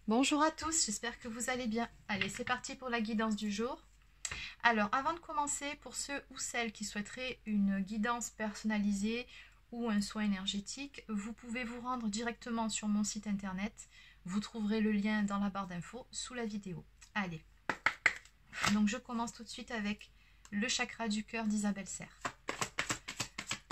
Bonjour à tous, j'espère que vous allez bien. Allez, c'est parti pour la guidance du jour. Alors, avant de commencer, pour ceux ou celles qui souhaiteraient une guidance personnalisée ou un soin énergétique, vous pouvez vous rendre directement sur mon site internet. Vous trouverez le lien dans la barre d'infos sous la vidéo. Allez, donc je commence tout de suite avec le chakra du cœur d'Isabelle Serre.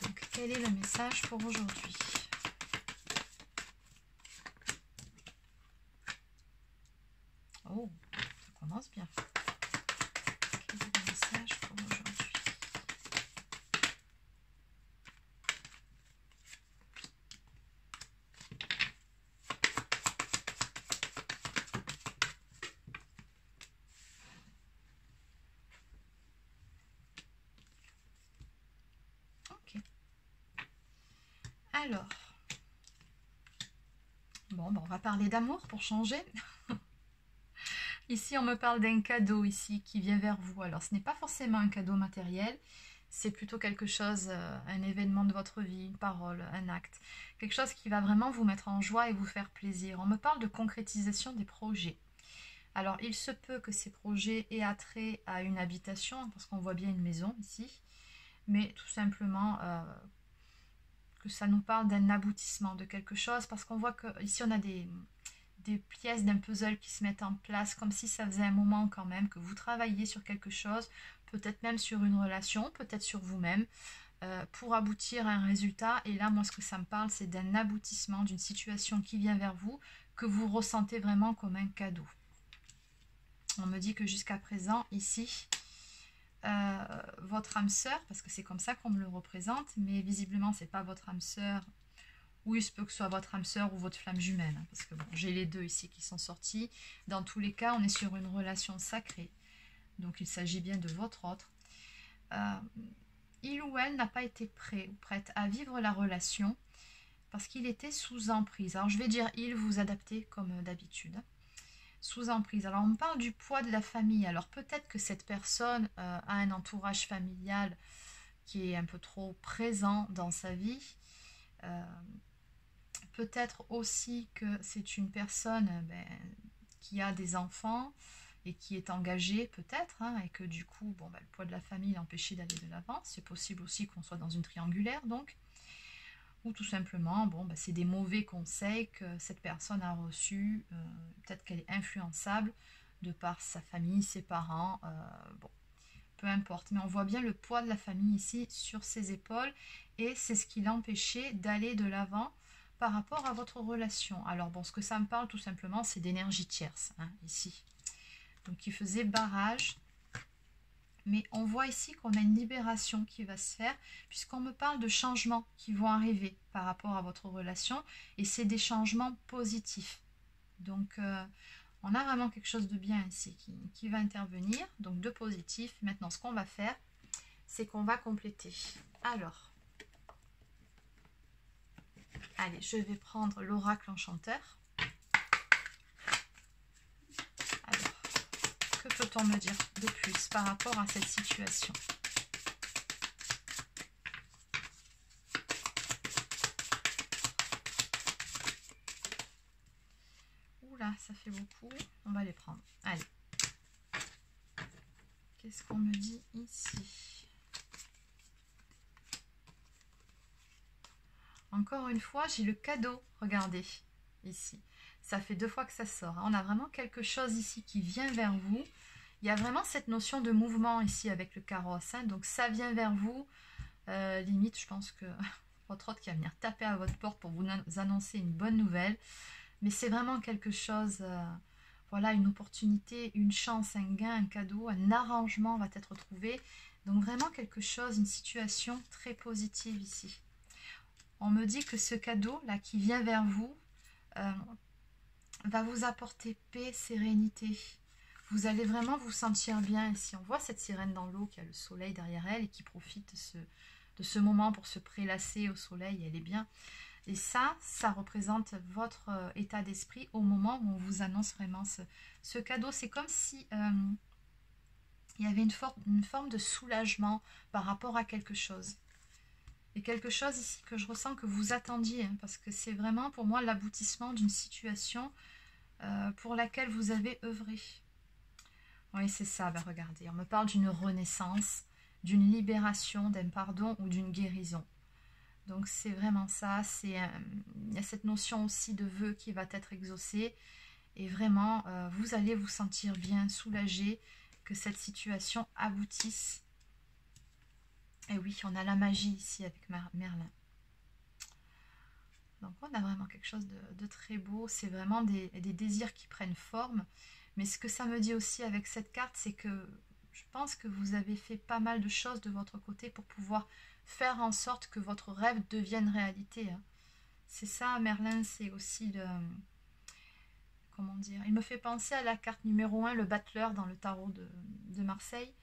Donc, quel est le message pour aujourd'hui ? Oh, ça commence bien. Quel est le message pour aujourd'hui ? Ok. Alors, bon, on va parler d'amour pour changer. Ici, on me parle d'un cadeau ici qui vient vers vous. Alors, ce n'est pas forcément un cadeau matériel, c'est plutôt quelque chose, un événement de votre vie, une parole, un acte. Quelque chose qui va vraiment vous mettre en joie et vous faire plaisir. On me parle de concrétisation des projets. Alors, il se peut que ces projets aient attrait à une habitation, parce qu'on voit bien une maison ici, mais tout simplement que ça nous parle d'un aboutissement de quelque chose, parce qu'on voit que ici on a des pièces d'un puzzle qui se mettent en place, comme si ça faisait un moment quand même que vous travailliez sur quelque chose, peut-être même sur une relation, peut-être sur vous-même, pour aboutir à un résultat. Et là, moi, ce que ça me parle, c'est d'un aboutissement, d'une situation qui vient vers vous, que vous ressentez vraiment comme un cadeau. On me dit que jusqu'à présent, ici, votre âme sœur, parce que c'est comme ça qu'on me le représente, mais visiblement, c'est pas votre âme sœur. Oui, il se peut que ce soit votre âme sœur ou votre flamme jumelle, hein, parce que bon, j'ai les deux ici qui sont sortis. Dans tous les cas, on est sur une relation sacrée. Donc, il s'agit bien de votre autre. Il ou elle n'a pas été prêt ou prête à vivre la relation parce qu'il était sous emprise. Alors, je vais dire il, vous adaptez comme d'habitude. Sous emprise. Alors, on me parle du poids de la famille. Alors, peut-être que cette personne a un entourage familial qui est un peu trop présent dans sa vie. Peut-être aussi que c'est une personne qui a des enfants et qui est engagée peut-être, hein, et que du coup, le poids de la famille l'empêchait d'aller de l'avant. C'est possible aussi qu'on soit dans une triangulaire, donc. Ou tout simplement, c'est des mauvais conseils que cette personne a reçus. Peut-être qu'elle est influençable de par sa famille, ses parents, peu importe. Mais on voit bien le poids de la famille ici sur ses épaules et c'est ce qui l'empêchait d'aller de l'avant par rapport à votre relation. Alors ce que ça me parle tout simplement, c'est d'énergie tierce, hein, ici. Donc qui faisait barrage. Mais on voit ici qu'on a une libération qui va se faire, puisqu'on me parle de changements qui vont arriver par rapport à votre relation, et c'est des changements positifs. Donc on a vraiment quelque chose de bien ici qui va intervenir, donc de positif. Maintenant, ce qu'on va faire, c'est qu'on va compléter. Alors, allez, je vais prendre l'oracle enchanteur. Alors, que peut-on me dire de plus par rapport à cette situation ? Oula, ça fait beaucoup. On va les prendre. Allez. Qu'est-ce qu'on me dit ici ? Encore une fois, j'ai le cadeau. Regardez, ici. Ça fait 2 fois que ça sort. On a vraiment quelque chose ici qui vient vers vous. Il y a vraiment cette notion de mouvement ici avec le carrosse. Hein. Donc ça vient vers vous. Limite, je pense que votre autre qui va venir taper à votre porte pour vous annoncer une bonne nouvelle. Mais c'est vraiment quelque chose, voilà, une opportunité, une chance, un gain, un cadeau, un arrangement va être trouvé. Donc vraiment quelque chose, une situation très positive ici. On me dit que ce cadeau-là qui vient vers vous va vous apporter paix, sérénité. Vous allez vraiment vous sentir bien ici. On voit cette sirène dans l'eau qui a le soleil derrière elle et qui profite de ce moment pour se prélasser au soleil. Elle est bien. Et ça représente votre état d'esprit au moment où on vous annonce vraiment ce cadeau. C'est comme si il y avait une forme de soulagement par rapport à quelque chose. Et quelque chose ici que je ressens que vous attendiez, hein, parce que c'est vraiment pour moi l'aboutissement d'une situation pour laquelle vous avez œuvré. Oui, c'est ça, ben regardez, on me parle d'une renaissance, d'une libération, d'un pardon ou d'une guérison. Donc c'est vraiment ça, il y a cette notion aussi de vœu qui va être exaucée. Et vraiment, vous allez vous sentir bien, soulagé, que cette situation aboutisse. Et oui, on a la magie ici avec Merlin. Donc on a vraiment quelque chose de très beau. C'est vraiment des désirs qui prennent forme. Mais ce que ça me dit aussi avec cette carte, c'est que je pense que vous avez fait pas mal de choses de votre côté pour pouvoir faire en sorte que votre rêve devienne réalité. Hein. C'est ça, Merlin, c'est aussi le... Comment dire? Il me fait penser à la carte numéro 1, le battleur dans le tarot de Marseille.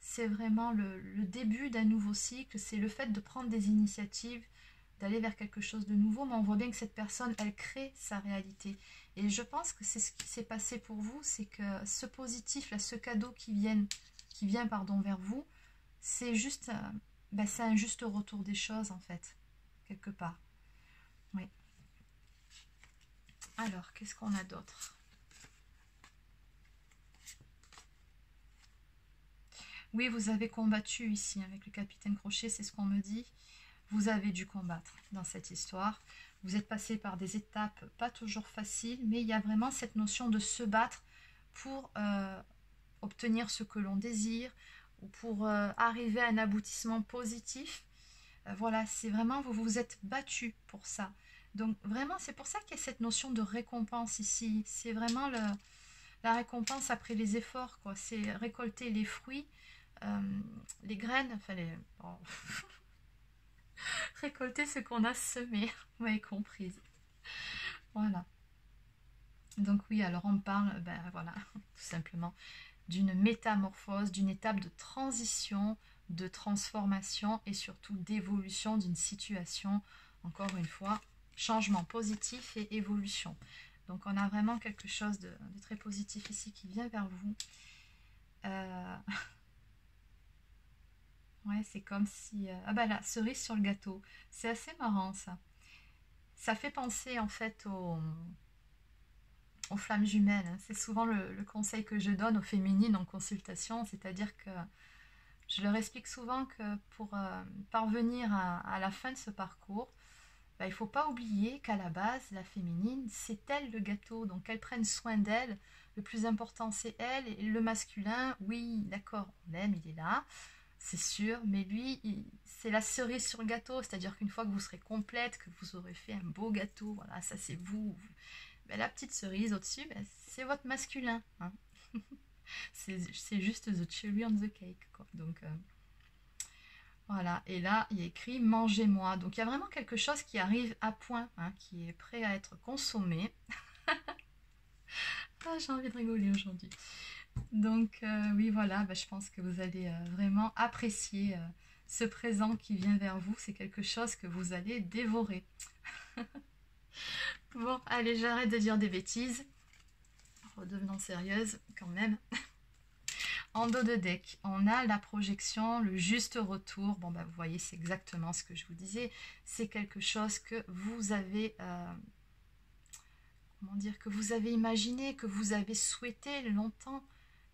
C'est vraiment le début d'un nouveau cycle, c'est le fait de prendre des initiatives, d'aller vers quelque chose de nouveau, mais on voit bien que cette personne, elle crée sa réalité. Et je pense que c'est ce qui s'est passé pour vous, c'est que ce positif, là, ce cadeau qui vient vers vous, c'est juste, c'est un juste retour des choses, en fait, quelque part. Oui. Alors, qu'est-ce qu'on a d'autre? Oui, vous avez combattu ici avec le capitaine Crochet, c'est ce qu'on me dit. Vous avez dû combattre dans cette histoire. Vous êtes passé par des étapes pas toujours faciles, mais il y a vraiment cette notion de se battre pour obtenir ce que l'on désire ou pour arriver à un aboutissement positif. Voilà, c'est vraiment, vous vous êtes battu pour ça. Donc vraiment, c'est pour ça qu'il y a cette notion de récompense ici. C'est vraiment la récompense après les efforts, quoi. C'est récolter les fruits, les graines, enfin bon. Récolter ce qu'on a semé, vous m'avez comprise. Voilà. Donc oui, alors on parle, voilà, tout simplement, d'une métamorphose, d'une étape de transition, de transformation et surtout d'évolution d'une situation. Encore une fois, changement positif et évolution. Donc on a vraiment quelque chose de très positif ici qui vient vers vous. Ouais, c'est comme si... Ah bah là, cerise sur le gâteau. C'est assez marrant ça. Ça fait penser en fait aux flammes jumelles. Hein. C'est souvent le conseil que je donne aux féminines en consultation. C'est-à-dire que je leur explique souvent que pour parvenir à la fin de ce parcours, il ne faut pas oublier qu'à la base, la féminine, c'est elle le gâteau. Donc qu'elle prenne soin d'elle. Le plus important, c'est elle. Et le masculin, oui, d'accord, on l'aime, il est là. C'est sûr, mais lui, c'est la cerise sur le gâteau, c'est-à-dire qu'une fois que vous serez complète, que vous aurez fait un beau gâteau, voilà, ça c'est vous. La petite cerise au-dessus, c'est votre masculin. Hein. C'est juste the cherry on the cake, quoi. Donc, voilà, et là, il y a écrit « Mangez-moi ». Donc, il y a vraiment quelque chose qui arrive à point, hein, qui est prêt à être consommé. Ah, j'ai envie de rigoler aujourd'hui. Donc oui, voilà, je pense que vous allez vraiment apprécier ce présent qui vient vers vous. C'est quelque chose que vous allez dévorer. Bon, allez, j'arrête de dire des bêtises. Redevenons sérieuse quand même. En dos de deck, on a la projection, le juste retour. Bon, vous voyez, c'est exactement ce que je vous disais. C'est quelque chose que vous avez... comment dire, que vous avez imaginé, que vous avez souhaité longtemps,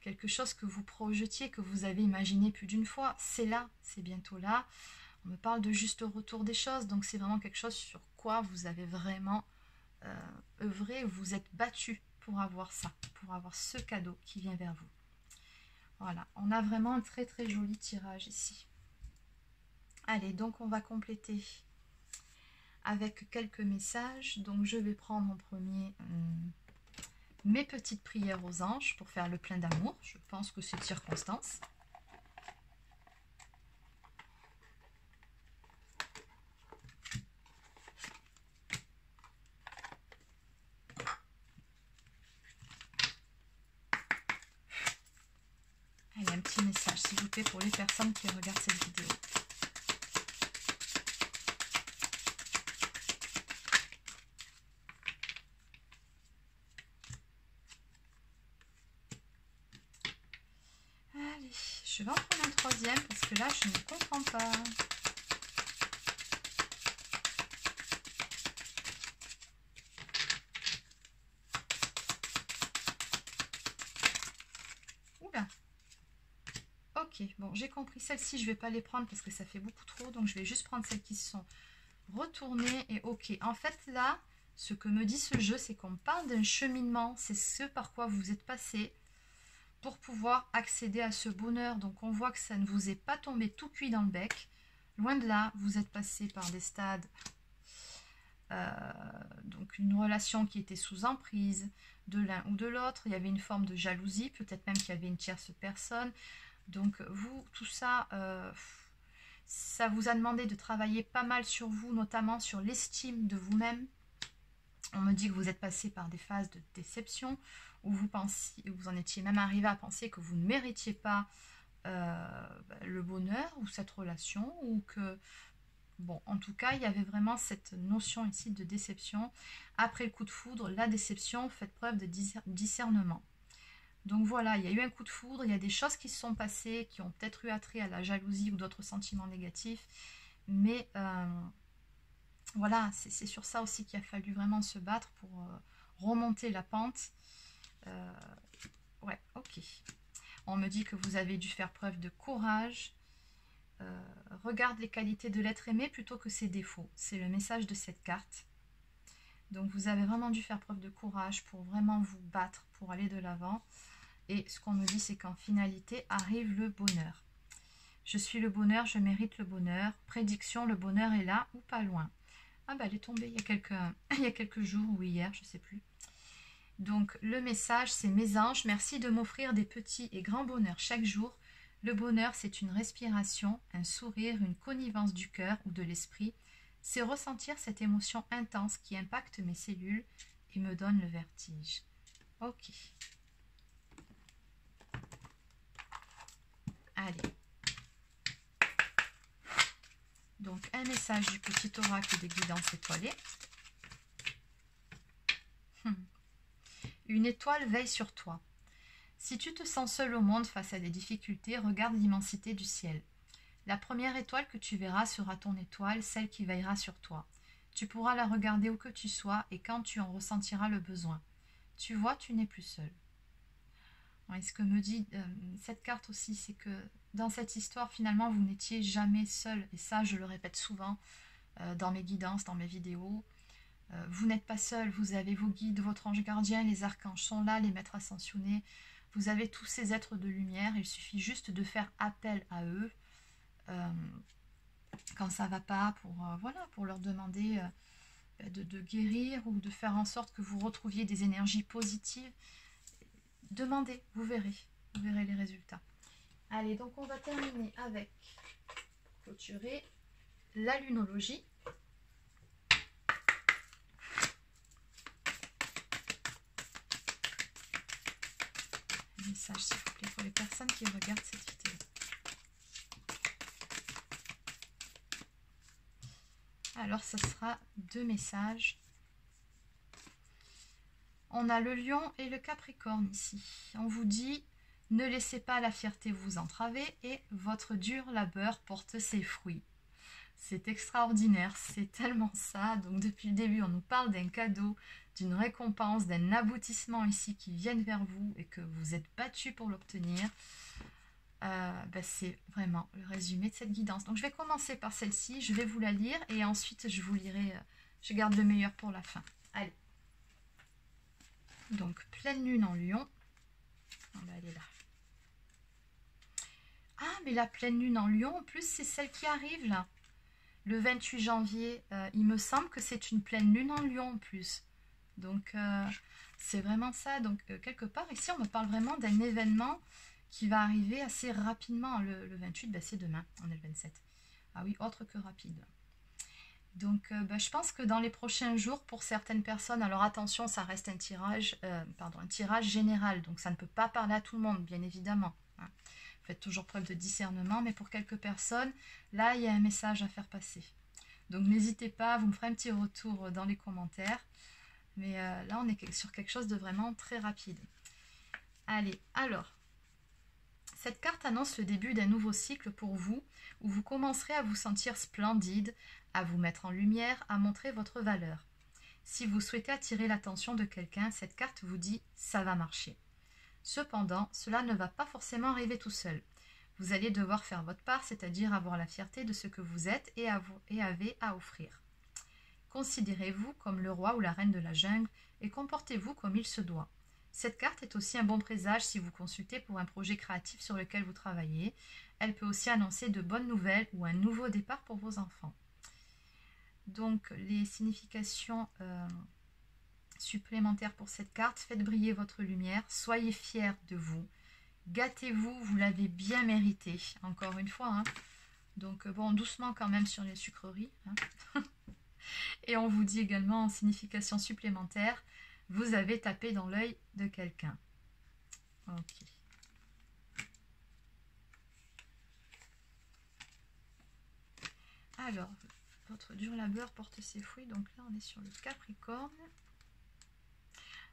quelque chose que vous projetiez, que vous avez imaginé plus d'une fois, c'est là, c'est bientôt là. On me parle de juste retour des choses, donc c'est vraiment quelque chose sur quoi vous avez vraiment œuvré, vous êtes battu pour avoir ça, pour avoir ce cadeau qui vient vers vous. Voilà, on a vraiment un très très joli tirage ici. Allez, donc on va compléter avec quelques messages. Donc je vais prendre en premier mes petites prières aux anges pour faire le plein d'amour. Je pense que c'est de circonstance. Allez, un petit message s'il vous plaît pour les personnes qui regardent cette vidéo. Allez, je vais en prendre un troisième parce que là, je ne comprends pas. ok, bon, j'ai compris. Celles-ci, je ne vais pas les prendre parce que ça fait beaucoup trop. Donc, je vais juste prendre celles qui sont retournées et ok. En fait, là, ce que me dit ce jeu, c'est qu'on parle d'un cheminement. C'est ce par quoi vous êtes passé pour pouvoir accéder à ce bonheur. Donc, on voit que ça ne vous est pas tombé tout cuit dans le bec. Loin de là, vous êtes passé par des stades. Donc, une relation qui était sous emprise de l'un ou de l'autre. Il y avait une forme de jalousie. Peut-être même qu'il y avait une tierce personne. Donc, vous, tout ça, ça vous a demandé de travailler pas mal sur vous, notamment sur l'estime de vous-même. On me dit que vous êtes passé par des phases de déception, où vous en étiez même arrivé à penser que vous ne méritiez pas le bonheur ou cette relation, ou que, bon, en tout cas, il y avait vraiment cette notion ici de déception. Après le coup de foudre, la déception, faites preuve de discernement. Donc voilà, il y a eu un coup de foudre, il y a des choses qui se sont passées, qui ont peut-être eu attrait à la jalousie ou d'autres sentiments négatifs, mais voilà, c'est sur ça aussi qu'il a fallu vraiment se battre pour remonter la pente. Ouais, ok. On me dit que vous avez dû faire preuve de courage. Regarde les qualités de l'être aimé plutôt que ses défauts. C'est le message de cette carte. Donc vous avez vraiment dû faire preuve de courage pour vraiment vous battre, pour aller de l'avant. Et ce qu'on me dit, c'est qu'en finalité arrive le bonheur. Je suis le bonheur, je mérite le bonheur. Prédiction, le bonheur est là ou pas loin. Ah bah elle est tombée il y a quelques jours ou hier, je ne sais plus. Donc le message, c'est mes anges, merci de m'offrir des petits et grands bonheurs chaque jour. Le bonheur, c'est une respiration, un sourire, une connivence du cœur ou de l'esprit. C'est ressentir cette émotion intense qui impacte mes cellules et me donne le vertige. Ok. Allez. Donc, un message du petit oracle de guidance étoilée. Une étoile veille sur toi. Si tu te sens seul au monde face à des difficultés, regarde l'immensité du ciel. La première étoile que tu verras sera ton étoile, celle qui veillera sur toi. Tu pourras la regarder où que tu sois et quand tu en ressentiras le besoin. Tu vois, tu n'es plus seul. Et ce que me dit cette carte aussi, c'est que dans cette histoire, finalement, vous n'étiez jamais seul. Et ça, je le répète souvent dans mes guidances, dans mes vidéos. Vous n'êtes pas seul, vous avez vos guides, votre ange gardien, les archanges sont là, les maîtres ascensionnés. Vous avez tous ces êtres de lumière, il suffit juste de faire appel à eux quand ça ne va pas, voilà, pour leur demander de guérir ou de faire en sorte que vous retrouviez des énergies positives. Demandez, vous verrez les résultats. Allez, donc on va terminer avec, clôturer, la lunologie. Un message s'il vous plaît pour les personnes qui regardent cette vidéo. Alors, ça sera 2 messages. On a le lion et le capricorne ici. On vous dit, ne laissez pas la fierté vous entraver et votre dur labeur porte ses fruits. C'est extraordinaire, c'est tellement ça. Donc depuis le début, on nous parle d'un cadeau, d'une récompense, d'un aboutissement ici qui viennent vers vous et que vous êtes battu pour l'obtenir. C'est vraiment le résumé de cette guidance. Donc je vais commencer par celle-ci, je vais vous la lire et ensuite je vous lirai, je garde le meilleur pour la fin. Allez. Donc pleine lune en lion. Elle est là. Ah, mais la pleine lune en lion, en plus, c'est celle qui arrive là. Le 28 janvier, il me semble que c'est une pleine lune en lion en plus. Donc, c'est vraiment ça. Donc, quelque part, ici, on me parle vraiment d'un événement qui va arriver assez rapidement. Le 28, c'est demain, on est le 27. Ah oui, autre que rapide. Donc, je pense que dans les prochains jours, pour certaines personnes, alors attention, ça reste un tirage général. Donc, ça ne peut pas parler à tout le monde, bien évidemment. Hein. Faites toujours preuve de discernement, mais pour quelques personnes, là, il y a un message à faire passer. Donc, n'hésitez pas, vous me ferez un petit retour dans les commentaires. Mais là, on est sur quelque chose de vraiment très rapide. Allez, alors, cette carte annonce le début d'un nouveau cycle pour vous, où vous commencerez à vous sentir splendide, à vous mettre en lumière, à montrer votre valeur. Si vous souhaitez attirer l'attention de quelqu'un, cette carte vous dit « ça va marcher ». Cependant, cela ne va pas forcément arriver tout seul. Vous allez devoir faire votre part, c'est-à-dire avoir la fierté de ce que vous êtes et avez à offrir. Considérez-vous comme le roi ou la reine de la jungle et comportez-vous comme il se doit. Cette carte est aussi un bon présage si vous consultez pour un projet créatif sur lequel vous travaillez. Elle peut aussi annoncer de bonnes nouvelles ou un nouveau départ pour vos enfants. Donc, les significations supplémentaires pour cette carte: faites briller votre lumière, soyez fiers de vous, gâtez-vous, vous l'avez bien mérité, encore une fois. Hein. Donc, bon, doucement quand même sur les sucreries. Hein. Et on vous dit également en signification supplémentaire: vous avez tapé dans l'œil de quelqu'un. Ok. Alors, votre dur labeur porte ses fruits. Donc là, on est sur le Capricorne.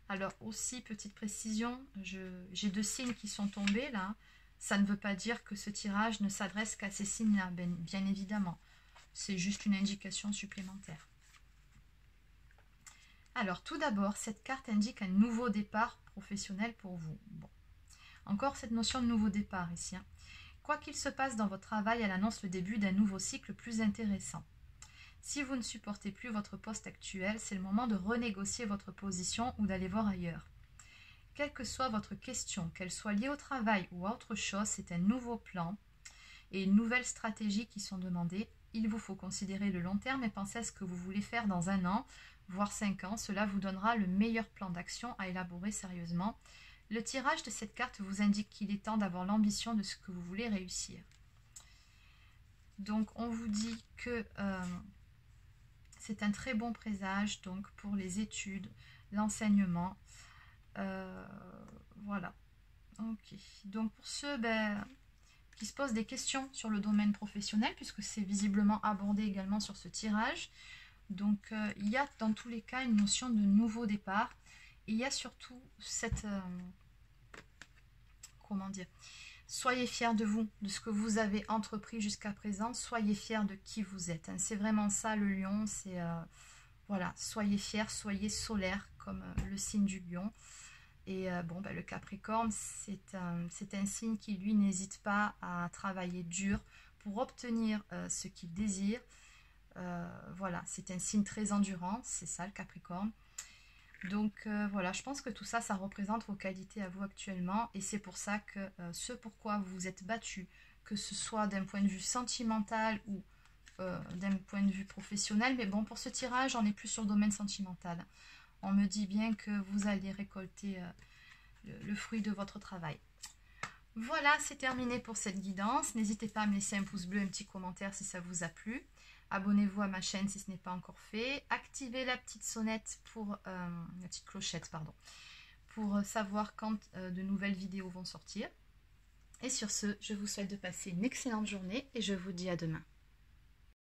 Alors aussi, petite précision, j'ai 2 signes qui sont tombés là. Ça ne veut pas dire que ce tirage ne s'adresse qu'à ces signes-là, bien évidemment. C'est juste une indication supplémentaire. Alors, tout d'abord, cette carte indique un nouveau départ professionnel pour vous. Bon. Encore cette notion de nouveau départ ici. Hein. Quoi qu'il se passe dans votre travail, elle annonce le début d'un nouveau cycle plus intéressant. Si vous ne supportez plus votre poste actuel, c'est le moment de renégocier votre position ou d'aller voir ailleurs. Quelle que soit votre question, qu'elle soit liée au travail ou à autre chose, c'est un nouveau plan et une nouvelle stratégie qui sont demandées. Il vous faut considérer le long terme et penser à ce que vous voulez faire dans 1 an, voire 5 ans. Cela vous donnera le meilleur plan d'action à élaborer sérieusement. Le tirage de cette carte vous indique qu'il est temps d'avoir l'ambition de ce que vous voulez réussir. Donc on vous dit que c'est un très bon présage donc pour les études, l'enseignement. Voilà. Ok. Donc pour ceux qui se posent des questions sur le domaine professionnel, puisque c'est visiblement abordé également sur ce tirage, donc il y a dans tous les cas une notion de nouveau départ. Et il y a surtout cette... comment dire ? Soyez fiers de vous, de ce que vous avez entrepris jusqu'à présent. Soyez fiers de qui vous êtes. Hein. C'est vraiment ça le lion. C'est voilà, soyez fiers, soyez solaire comme le signe du lion. Et bon, le Capricorne, c'est un signe qui, lui, n'hésite pas à travailler dur pour obtenir ce qu'il désire. Voilà, c'est un signe très endurant, c'est ça le Capricorne. Donc voilà, je pense que tout ça, ça représente vos qualités à vous actuellement. Et c'est pour ça que ce pourquoi vous vous êtes battu, que ce soit d'un point de vue sentimental ou d'un point de vue professionnel. Mais bon, pour ce tirage, on est plus sur le domaine sentimental. On me dit bien que vous allez récolter le fruit de votre travail. Voilà, c'est terminé pour cette guidance. N'hésitez pas à me laisser un pouce bleu, un petit commentaire si ça vous a plu. Abonnez-vous à ma chaîne si ce n'est pas encore fait. Activez la petite sonnette pour la petite clochette, pardon, pour savoir quand de nouvelles vidéos vont sortir. Et sur ce, je vous souhaite de passer une excellente journée et je vous dis à demain.